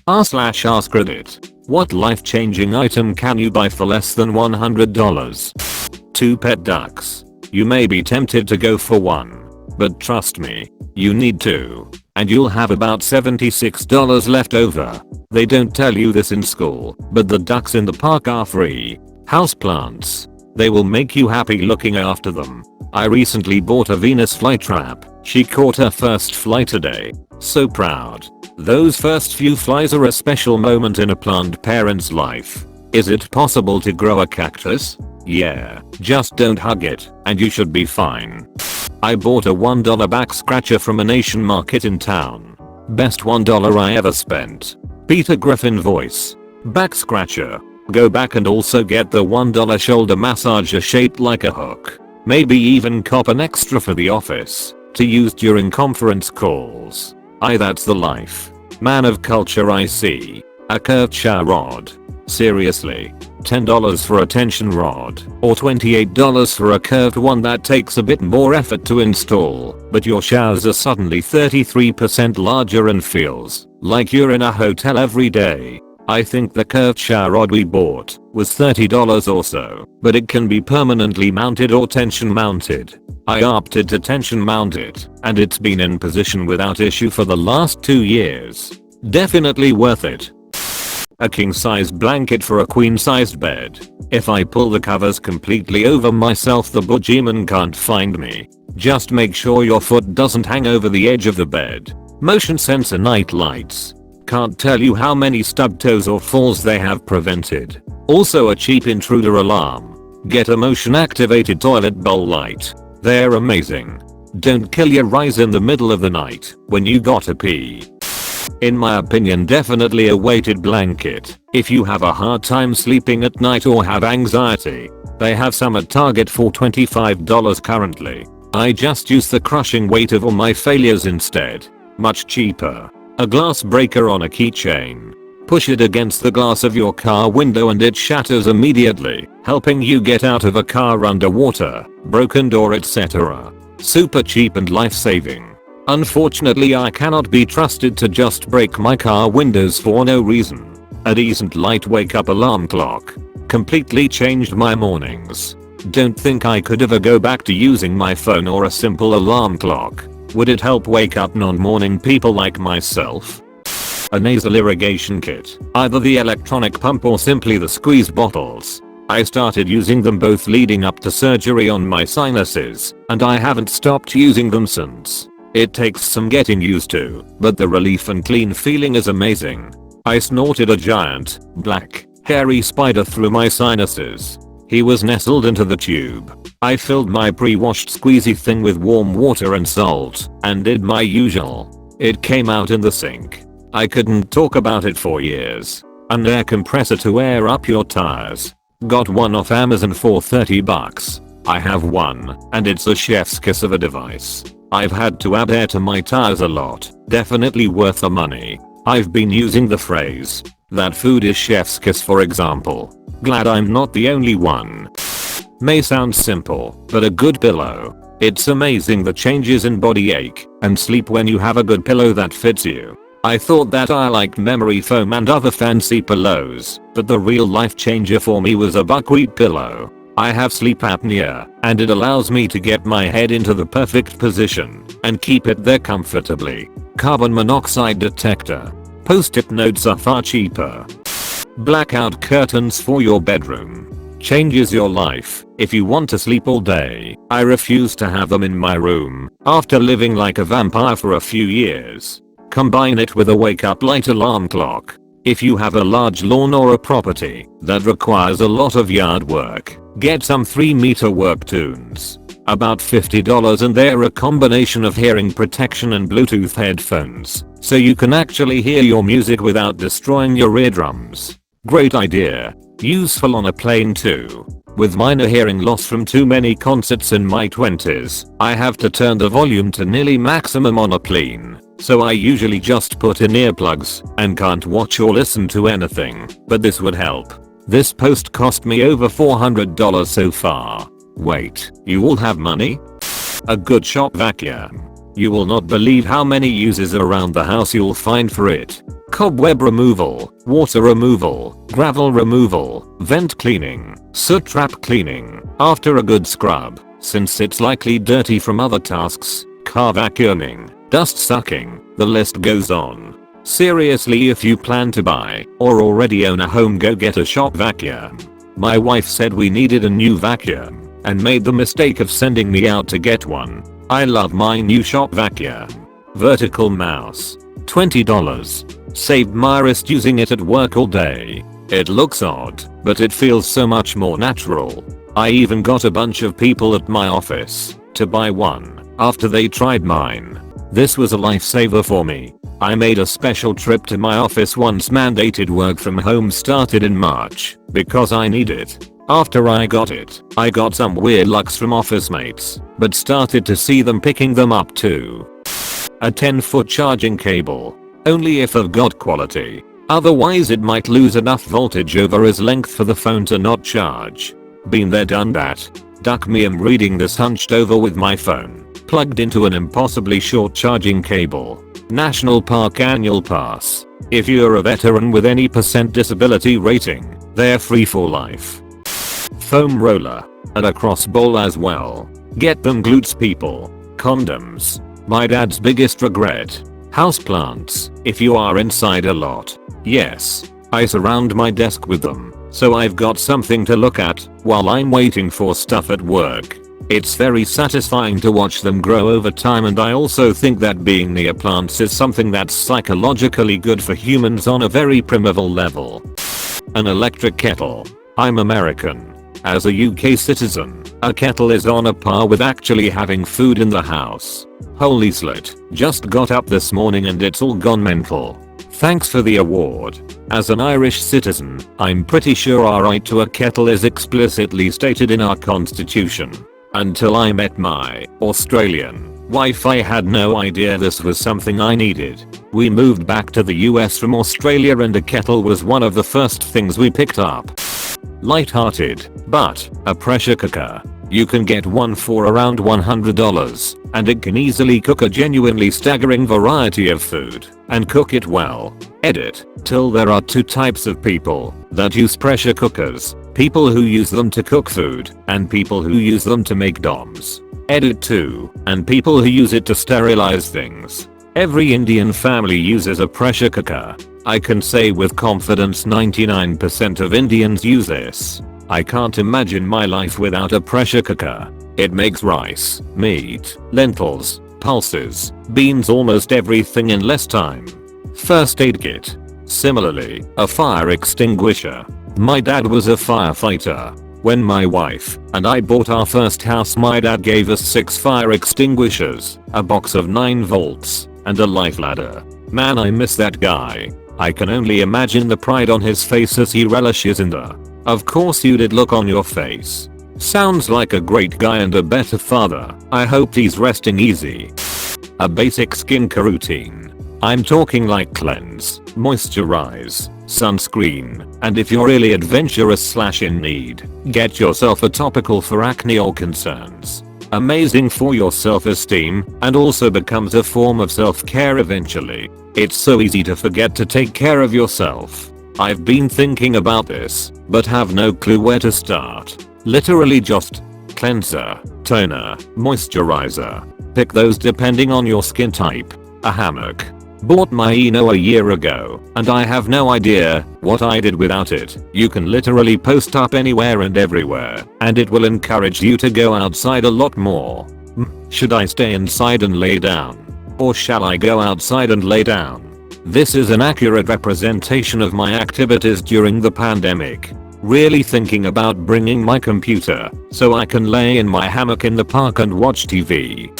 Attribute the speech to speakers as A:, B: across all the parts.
A: r/AskReddit. What life-changing item can you buy for less than $100? 2 pet ducks. You may be tempted to go for one, but trust me, you need two, and you'll have about $76 left over. They don't tell you this in school, but the ducks in the park are free houseplants. They will make you happy looking after them. I recently bought a Venus flytrap. She caught her first fly today. So proud. Those first few flies are a special moment in a plant parent's life. Is it possible to grow a cactus? Yeah, just don't hug it, and you should be fine. I bought a $1 back scratcher from a Nation market in town. Best $1 I ever spent. Peter Griffin voice. Back scratcher. Go back and also get the $1 shoulder massager shaped like a hook. Maybe even cop an extra for the office to use during conference calls. That's the life. Man of culture I see. A curved shower rod. Seriously. $10 for a tension rod or $28 for a curved one that takes a bit more effort to install, but your showers are suddenly 33% larger and feels like you're in a hotel every day. I think the curved shower rod we bought was $30 or so, but it can be permanently mounted or tension mounted. I opted to tension mount it, and it's been in position without issue for the last 2 years. Definitely worth it. A king-size blanket for a queen-sized bed. If I pull the covers completely over myself, the boogeyman can't find me. Just make sure your foot doesn't hang over the edge of the bed. Motion sensor night lights. Can't tell you how many stub toes or falls they have prevented. Also a cheap intruder alarm. Get a motion activated toilet bowl light. They're amazing. Don't kill your eyes in the middle of the night when you gotta pee. In my opinion, definitely a weighted blanket. If you have a hard time sleeping at night or have anxiety, they have some at Target for $25 currently. I just use the crushing weight of all my failures instead. Much cheaper. A glass breaker on a keychain. Push it against the glass of your car window and it shatters immediately, helping you get out of a car underwater, broken door, etc. Super cheap and life-saving. Unfortunately, I cannot be trusted to just break my car windows for no reason. A decent light wake-up alarm clock completely changed my mornings. Don't think I could ever go back to using my phone or a simple alarm clock. Would it help wake up non-morning people like myself? A nasal irrigation kit. Either the electronic pump or simply the squeeze bottles. I started using them both leading up to surgery on my sinuses, and I haven't stopped using them since. It takes some getting used to, but the relief and clean feeling is amazing. I snorted a giant, black, hairy spider through my sinuses. He was nestled into the tube. I filled my pre-washed squeezy thing with warm water and salt, and did my usual. It came out in the sink. I couldn't talk about it for years. An air compressor to air up your tires. Got one off Amazon for $30. I have one, and it's a chef's kiss of a device. I've had to add air to my tires a lot. Definitely worth the money. I've been using the phrase, that food is chef's kiss, for example. Glad I'm not the only one. May sound simple, but a good pillow. It's amazing the changes in body ache and sleep when you have a good pillow that fits you. I thought that I liked memory foam and other fancy pillows, but the real life changer for me was a buckwheat pillow. I have sleep apnea, and it allows me to get my head into the perfect position and keep it there comfortably. Carbon monoxide detector. Post-it notes are far cheaper. Blackout curtains for your bedroom. Changes your life if you want to sleep all day. I refuse to have them in my room after living like a vampire for a few years. Combine it with a wake-up light alarm clock. If you have a large lawn or a property that requires a lot of yard work, get some 3-meter work tunes. About $50, and they're a combination of hearing protection and Bluetooth headphones, so you can actually hear your music without destroying your eardrums. Great idea. Useful on a plane too. With minor hearing loss from too many concerts in my 20s, I have to turn the volume to nearly maximum on a plane. So I usually just put in earplugs and can't watch or listen to anything, but this would help. This post cost me over $400 so far. Wait, you all have money? A good shop vacuum. You will not believe how many uses around the house you'll find for it. Cobweb removal, water removal, gravel removal, vent cleaning, soot trap cleaning, after a good scrub, since it's likely dirty from other tasks, car vacuuming, dust sucking, the list goes on. Seriously, if you plan to buy or already own a home, go get a shop vacuum. My wife said we needed a new vacuum and made the mistake of sending me out to get one. I love my new shop vacuum. Vertical mouse. $20. Saved my wrist using it at work all day. It looks odd, but it feels so much more natural. I even got a bunch of people at my office to buy one after they tried mine. This was a lifesaver for me. I made a special trip to my office once mandated work from home started in March because I need it. After I got it, I got some weird looks from office mates, but started to see them picking them up too. A 10-foot charging cable. Only if of god quality. Otherwise it might lose enough voltage over its length for the phone to not charge. Been there, done that. Duck me, am reading this hunched over with my phone plugged into an impossibly short charging cable. National Park annual pass. If you're a veteran with any % disability rating, they're free for life. Foam roller. And a cross bowl as well. Get them glutes, people. Condoms. My dad's biggest regret. Houseplants, if you are inside a lot. Yes, I surround my desk with them, so I've got something to look at while I'm waiting for stuff at work. It's very satisfying to watch them grow over time, and I also think that being near plants is something that's psychologically good for humans on a very primeval level. An electric kettle. I'm American. As a UK citizen, a kettle is on a par with actually having food in the house. Holy slit, just got up this morning and it's all gone mental. Thanks for the award. As an Irish citizen, I'm pretty sure our right to a kettle is explicitly stated in our constitution. Until I met my Australian wife, I had no idea this was something I needed. We moved back to the US from Australia and a kettle was one of the first things we picked up. Light-hearted, but a pressure cooker. You can get one for around $100, and it can easily cook a genuinely staggering variety of food and cook it well. Edit. Till there are two types of people that use pressure cookers: people who use them to cook food and people who use them to make DOMs. Edit 2. And people who use it to sterilize things. Every Indian family uses a pressure cooker. I can say with confidence 99% of Indians use this. I can't imagine my life without a pressure cooker. It makes rice, meat, lentils, pulses, beans, almost everything in less time. First aid kit. Similarly, a fire extinguisher. My dad was a firefighter. When my wife and I bought our first house, my dad gave us 6 fire extinguishers, a box of 9 volts, and a life ladder. Man, I miss that guy. I can only imagine the pride on his face as he relishes in the "of course you did" look on your face. Sounds like a great guy and a better father. I hope he's resting easy. A basic skincare routine. I'm talking like cleanse, moisturize, sunscreen, and if you're really adventurous / in need, get yourself a topical for acne or concerns. Amazing for your self-esteem, and also becomes a form of self-care eventually. It's so easy to forget to take care of yourself. I've been thinking about this, but have no clue where to start. Literally just cleanser, toner, moisturizer. Pick those depending on your skin type. A hammock. Bought my Eno a year ago, and I have no idea what I did without it. You can literally post up anywhere and everywhere, and it will encourage you to go outside a lot more. Should I stay inside and lay down? Or shall I go outside and lay down? This is an accurate representation of my activities during the pandemic. Really thinking about bringing my computer so I can lay in my hammock in the park and watch TV.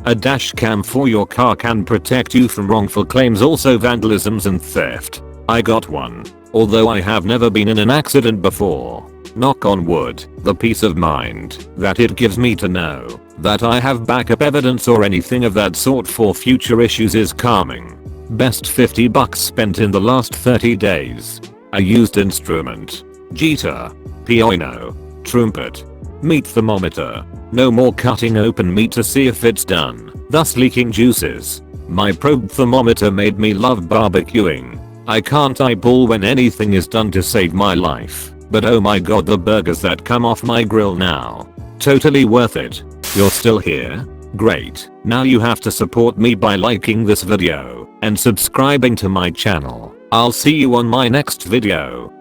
A: A dash cam for your car can protect you from wrongful claims, also vandalisms and theft. I got one, although I have never been in an accident before. Knock on wood. The peace of mind that it gives me to know that I have backup evidence or anything of that sort for future issues is calming. Best $50 spent in the last 30 days. A used instrument. Guitar. Piano. Trumpet. Meat thermometer. No more cutting open meat to see if it's done, thus leaking juices. My probe thermometer made me love barbecuing. I can't eyeball when anything is done to save my life, but oh my god, the burgers that come off my grill now. Totally worth it. You're still here? Great. Now you have to support me by liking this video and subscribing to my channel. I'll see you on my next video.